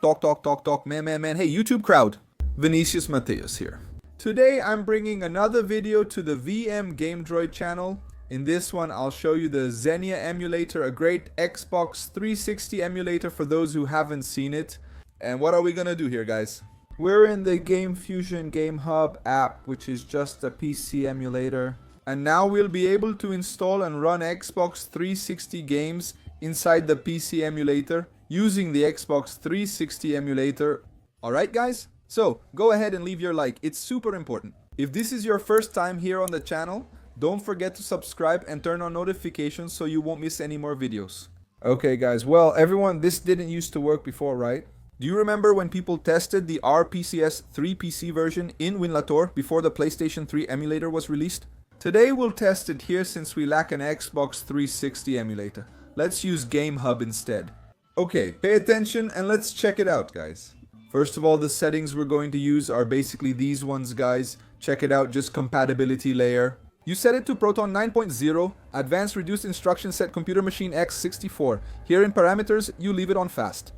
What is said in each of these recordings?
Talk, man. Hey, YouTube crowd. Vinicius Mateus here. Today I'm bringing another video to the VM Game Droid channel. In this one, I'll show you the Xenia emulator, a great Xbox 360 emulator for those who haven't seen it. And what are we gonna do here, guys? We're in the Game Fusion Game Hub app, which is just a PC emulator. And now we'll be able to install and run Xbox 360 games inside the PC emulator using the Xbox 360 emulator. Alright guys? So, go ahead and leave your like, it's super important. If this is your first time here on the channel, don't forget to subscribe and turn on notifications so you won't miss any more videos. Okay guys, well everyone, this didn't used to work before, right? Do you remember when people tested the RPCS 3 PC version in Emulator before the PlayStation 3 emulator was released? Today we'll test it here since we lack an Xbox 360 emulator. Let's use Game Hub instead. Okay, pay attention and let's check it out, guys. First of all, the settings we're going to use are basically these ones, guys. Check it out, just compatibility layer. You set it to Proton 9.0, Advanced Reduced Instruction Set Computer Machine X64. Here in parameters, you leave it on fast.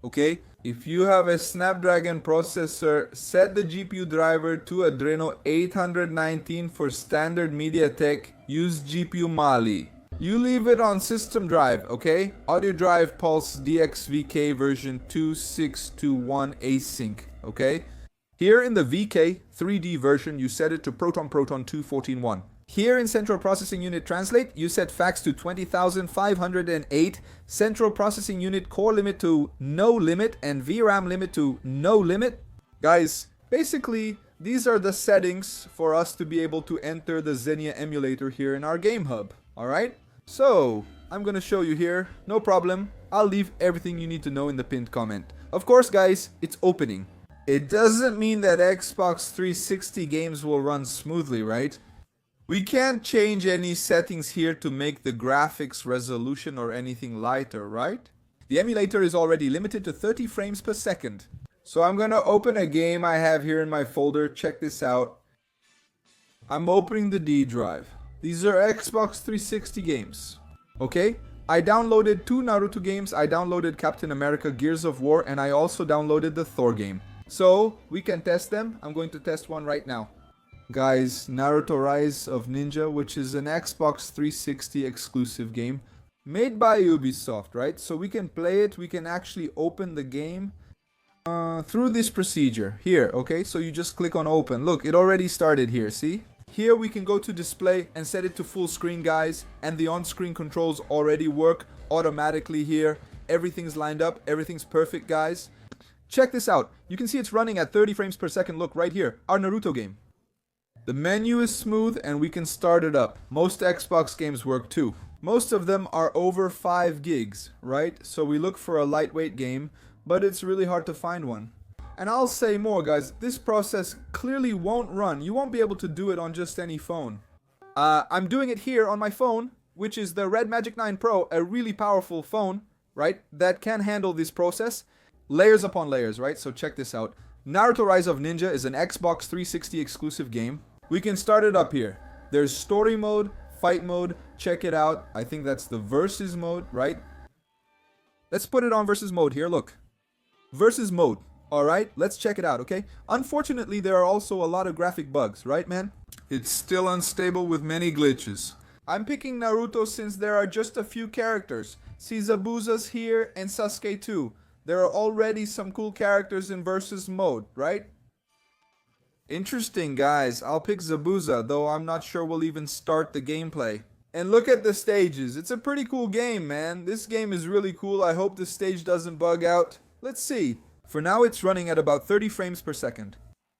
Okay, if you have a Snapdragon processor, set the GPU driver to Adreno 819 for standard MediaTek. Use GPU Mali. You leave it on system drive, okay? Audio drive Pulse DXVK version 2621 async, okay? Here in the VK 3D version, you set it to Proton 2.14.1. Here in Central Processing Unit Translate, you set fax to 20,508, Central Processing Unit core limit to no limit, and VRAM limit to no limit. Guys, basically, these are the settings for us to be able to enter the Xenia emulator here in our Game Hub, alright? So, I'm gonna show you here, no problem. I'll leave everything you need to know in the pinned comment. Of course, guys, it's opening. It doesn't mean that Xbox 360 games will run smoothly, right? We can't change any settings here to make the graphics resolution or anything lighter, right? The emulator is already limited to 30 frames per second. So I'm gonna open a game I have here in my folder. Check this out. I'm opening the D drive. These are Xbox 360 games. Okay? I downloaded 2 Naruto games. I downloaded Captain America Gears of War, and I also downloaded the Thor game. So, we can test them. I'm going to test one right now. Guys, Naruto Rise of Ninja, which is an Xbox 360 exclusive game made by Ubisoft, right? So we can play it, we can actually open the game through this procedure here, okay? So you just click on open. Look, it already started here, see? Here we can go to display and set it to full screen, guys, and the on-screen controls already work automatically here. Everything's lined up, everything's perfect, guys. Check this out. You can see it's running at 30 frames per second. Look right here, our Naruto game. The menu is smooth and we can start it up. Most Xbox games work too. Most of them are over 5 gigs, right? So we look for a lightweight game, but it's really hard to find one. And I'll say more, guys, this process clearly won't run. You won't be able to do it on just any phone. I'm doing it here on my phone, which is the Red Magic 9 Pro, a really powerful phone, right? That can handle this process. Layers upon layers, right? So check this out. Naruto Rise of Ninja is an Xbox 360 exclusive game. We can start it up here. There's story mode, fight mode, check it out. I think that's the versus mode, right? Let's put it on versus mode here, look. Versus mode, alright? Let's check it out, okay? Unfortunately, there are also a lot of graphic bugs, right man? It's still unstable with many glitches. I'm picking Naruto since there are just a few characters. See, Zabuza's here and Sasuke too. There are already some cool characters in versus mode, right? Interesting, guys. I'll pick Zabuza, though I'm not sure we'll even start the gameplay. And look at the stages. It's a pretty cool game, man. This game is really cool. I hope the stage doesn't bug out. Let's see. For now, it's running at about 30 frames per second.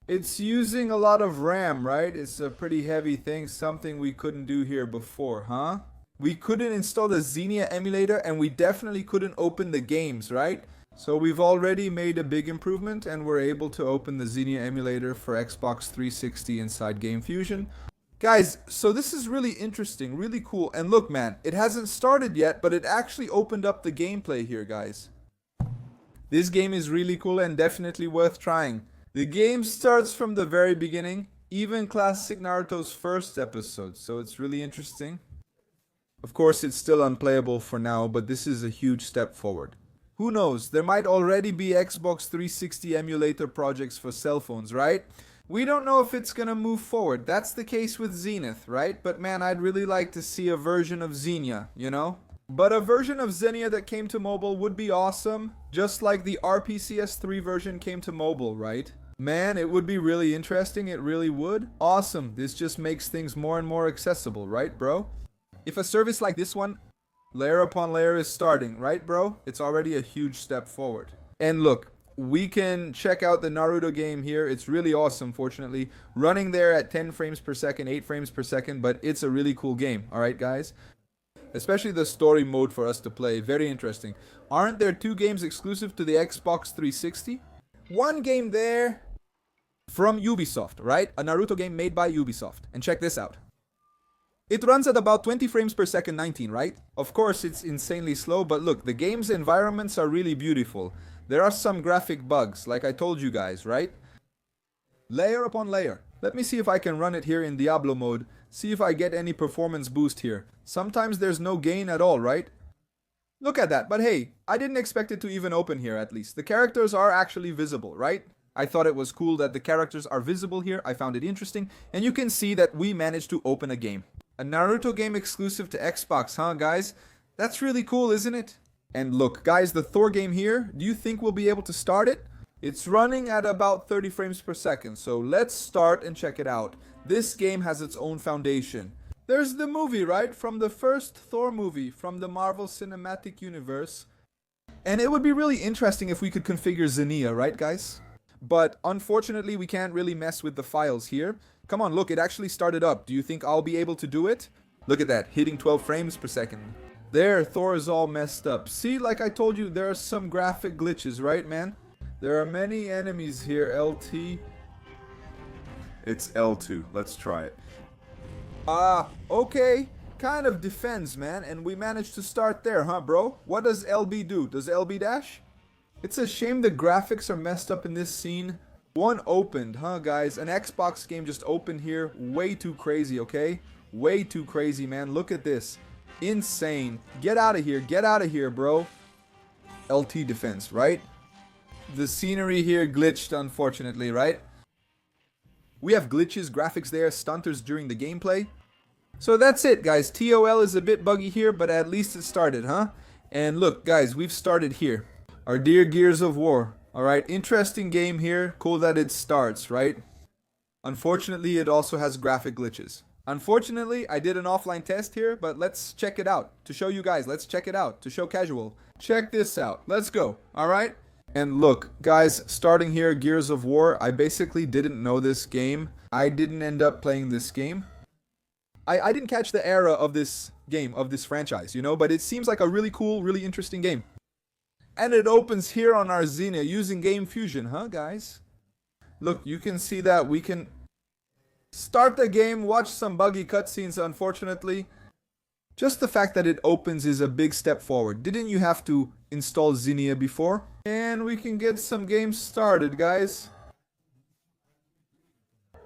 It's using a lot of RAM, right? It's a pretty heavy thing, something we couldn't do here before, huh? We couldn't install the Xenia emulator, and we definitely couldn't open the games, right? So we've already made a big improvement and we're able to open the Xenia emulator for Xbox 360 inside Game Fusion. Guys, so this is really interesting, really cool. And look man, it hasn't started yet, but it actually opened up the gameplay here, guys. This game is really cool and definitely worth trying. The game starts from the very beginning, even classic Naruto's first episode, so it's really interesting. Of course, it's still unplayable for now, but this is a huge step forward. Who knows? There might already be Xbox 360 emulator projects for cell phones, right? We don't know if it's gonna move forward. That's the case with Zenith, right? But man, I'd really like to see a version of Xenia, you know? But a version of Xenia that came to mobile would be awesome, just like the RPCS3 version came to mobile, right? Man, it would be really interesting, it really would. Awesome, this just makes things more and more accessible, right, bro? If a service like this one, layer upon layer, is starting, right, bro? It's already a huge step forward. And look, we can check out the Naruto game here. It's really awesome, fortunately. Running there at 10 frames per second, 8 frames per second, but it's a really cool game, alright, guys? Especially the story mode for us to play. Very interesting. Aren't there 2 games exclusive to the Xbox 360? One game there from Ubisoft, right? A Naruto game made by Ubisoft. And check this out. It runs at about 20 frames per second, 19, right? Of course, it's insanely slow, but look, the game's environments are really beautiful. There are some graphic bugs, like I told you guys, right? Layer upon layer. Let me see if I can run it here in Diablo mode. See if I get any performance boost here. Sometimes there's no gain at all, right? Look at that, but hey, I didn't expect it to even open here at least. The characters are actually visible, right? I thought it was cool that the characters are visible here. I found it interesting. And you can see that we managed to open a game. A Naruto game exclusive to Xbox, huh, guys? That's really cool, isn't it? And look, guys, the Thor game here, do you think we'll be able to start it? It's running at about 30 frames per second, so let's start and check it out. This game has its own foundation. There's the movie, right? From the first Thor movie, from the Marvel Cinematic Universe. And it would be really interesting if we could configure Xenia, right, guys? But unfortunately, we can't really mess with the files here. Come on, look, it actually started up. Do you think I'll be able to do it? Look at that, hitting 12 frames per second. There, Thor is all messed up. See, like I told you, there are some graphic glitches, right, man? There are many enemies here, LT. It's L2, let's try it. Okay. Kind of defends, man, and we managed to start there, huh, bro? What does LB do? Does LB dash? It's a shame the graphics are messed up in this scene. One opened, huh, guys? An Xbox game just opened here. Way too crazy, okay? Way too crazy, man. Look at this. Insane. Get out of here. Get out of here, bro. LT defense, right? The scenery here glitched, unfortunately, right? We have glitches, graphics there, stunters during the gameplay. So that's it, guys. TOL is a bit buggy here, but at least it started, huh? And look, guys, we've started here. Our dear Gears of War. Alright, interesting game here. Cool that it starts, right? Unfortunately, it also has graphic glitches. Unfortunately, I did an offline test here, but let's check it out. To show you guys, let's check it out. To show casual. Check this out. Let's go. Alright? And look, guys, starting here, Gears of War. I basically didn't know this game. I didn't end up playing this game. I didn't catch the era of this game, of this franchise, you know? But it seems like a really cool, really interesting game. And it opens here on our Xenia using Game Fusion, huh, guys? Look, you can see that we can start the game, watch some buggy cutscenes, unfortunately. Just the fact that it opens is a big step forward. Didn't you have to install Xenia before? And we can get some games started, guys.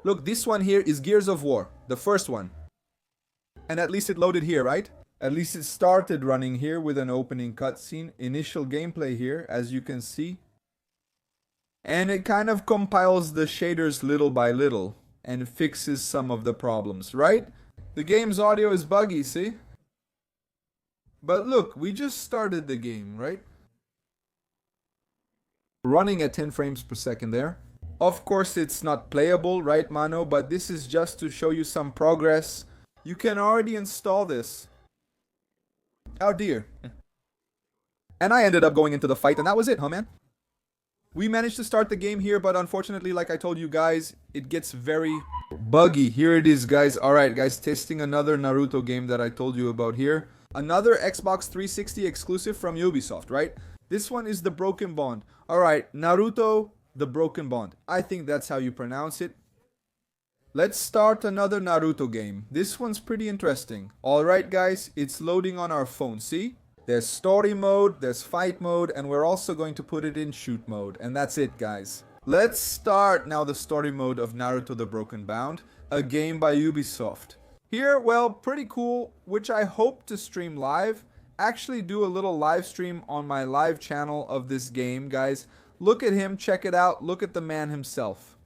Look, this one here is Gears of War, the first one. And at least it loaded here, right? At least it started running here with an opening cutscene. Initial gameplay here, as you can see. And it kind of compiles the shaders little by little and fixes some of the problems, right? The game's audio is buggy, see? But look, we just started the game, right? Running at 10 frames per second there. Of course, it's not playable, right, mano? But this is just to show you some progress. You can already install this. Oh dear. And I ended up going into the fight, and that was it, huh, man? We managed to start the game here, but unfortunately, like I told you guys, it gets very buggy. Here it is, guys. Alright, guys, testing another Naruto game that I told you about here. Another Xbox 360 exclusive from Ubisoft, right? This one is The Broken Bond. Alright, Naruto, The Broken Bond. I think that's how you pronounce it. Let's start another Naruto game. This one's pretty interesting. Alright guys, it's loading on our phone, see? There's story mode, there's fight mode, and we're also going to put it in shoot mode. And that's it, guys. Let's start now the story mode of Naruto the Broken Bond, a game by Ubisoft. Here, well, pretty cool, which I hope to stream live. actually do a little live stream on my live channel of this game, guys. Look at him, check it out, look at the man himself.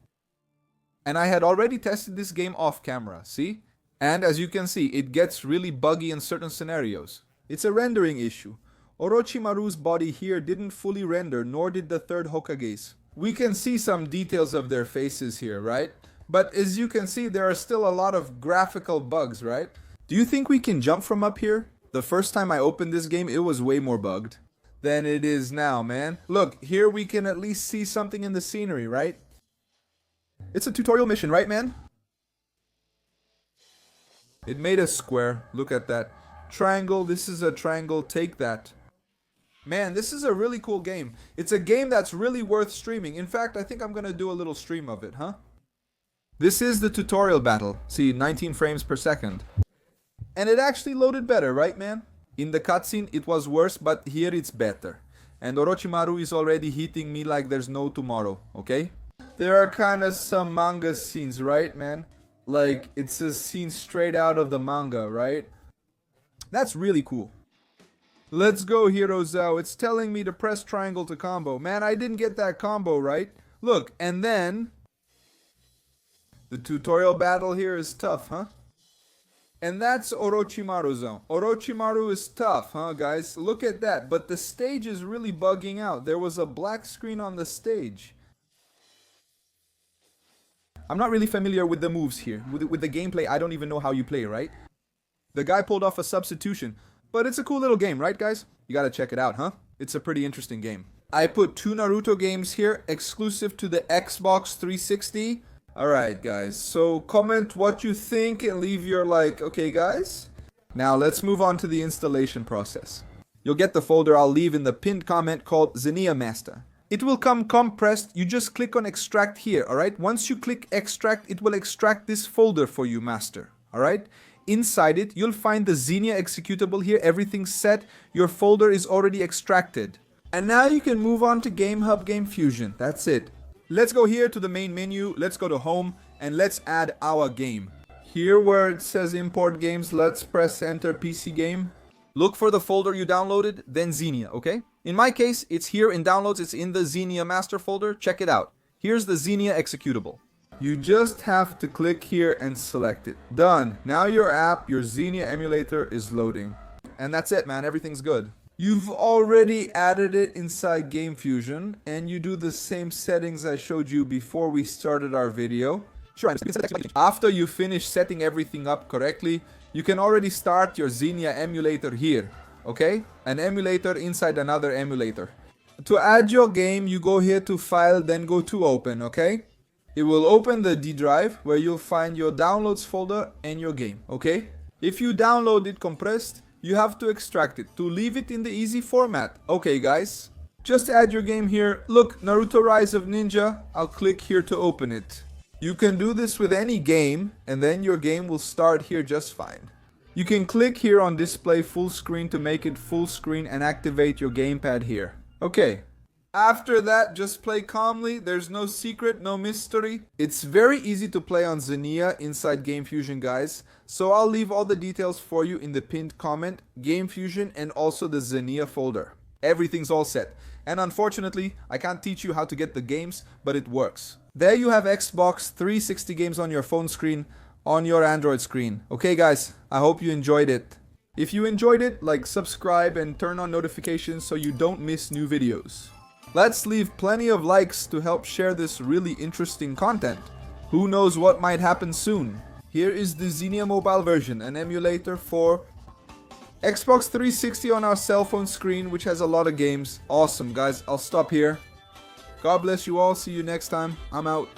And I had already tested this game off camera, see? And as you can see, it gets really buggy in certain scenarios. It's a rendering issue. Orochimaru's body here didn't fully render, nor did the third Hokage's. We can see some details of their faces here, right? But as you can see, there are still a lot of graphical bugs, right? Do you think we can jump from up here? The first time I opened this game, it was way more bugged than it is now, man. Look, here we can at least see something in the scenery, right? It's a tutorial mission, right, man? It made a square. Look at that. Triangle, this is a triangle, take that. Man, this is a really cool game. It's a game that's really worth streaming. In fact, I think I'm gonna do a little stream of it, huh? This is the tutorial battle. See, 19 frames per second. And it actually loaded better, right, man? In the cutscene, it was worse, but here it's better. And Orochimaru is already hitting me like there's no tomorrow, okay? There are kinda some manga scenes, right, man? Like, it's a scene straight out of the manga, right? That's really cool. Let's go, Hero Zao. It's telling me to press triangle to combo. Man, I didn't get that combo, right? Look, and then... the tutorial battle here is tough, huh? And that's Orochimaru zone. Orochimaru is tough, huh, guys? Look at that. But the stage is really bugging out. There was a black screen on the stage. I'm not really familiar with the moves here. With the gameplay, I don't even know how you play, right? The guy pulled off a substitution. But it's a cool little game, right, guys? You gotta check it out, huh? It's a pretty interesting game. I put 2 Naruto games here, exclusive to the Xbox 360. Alright, guys. So comment what you think and leave your like, okay, guys? Now let's move on to the installation process. You'll get the folder I'll leave in the pinned comment called Xenia Master. It will come compressed. You just click on extract here, alright? Once you click extract, it will extract this folder for you, master. Alright? Inside it, you'll find the Xenia executable here. Everything's set. Your folder is already extracted. And now you can move on to Game Hub Game Fusion. That's it. Let's go here to the main menu. Let's go to home and let's add our game. Here where it says import games, let's press enter PC game. Look for the folder you downloaded, then Xenia, okay? In my case, it's here in downloads. It's in the Xenia master folder. Check it out. Here's the Xenia executable. You just have to click here and select it. Done. Now your app, your Xenia emulator is loading. And that's it, man. Everything's good. You've already added it inside Game Fusion, and you do the same settings I showed you before we started our video. Sure. After you finish setting everything up correctly, you can already start your Xenia emulator here. Okay? An emulator inside another emulator. To add your game, you go here to File, then go to Open, okay? It will open the D drive where you'll find your downloads folder and your game, okay? If you download it compressed, you have to extract it to leave it in the easy format. Okay, guys, just add your game here. Look, Naruto Rise of Ninja. I'll click here to open it. You can do this with any game and then your game will start here just fine. You can click here on display full screen to make it full screen and activate your gamepad here. Okay. After that, just play calmly. There's no secret, no mystery. It's very easy to play on Xenia inside Game Fusion, guys. So I'll leave all the details for you in the pinned comment, Game Fusion, and also the Xenia folder. Everything's all set. And unfortunately, I can't teach you how to get the games, but it works. There you have Xbox 360 games on your phone screen, on your Android screen. Okay, guys, I hope you enjoyed it. If you enjoyed it, like, subscribe, and turn on notifications so you don't miss new videos. Let's leave plenty of likes to help share this really interesting content. Who knows what might happen soon. Here is the Xenia mobile version, an emulator for Xbox 360 on our cell phone screen, which has a lot of games. Awesome, guys. I'll stop here. God bless you all. See you next time. I'm out.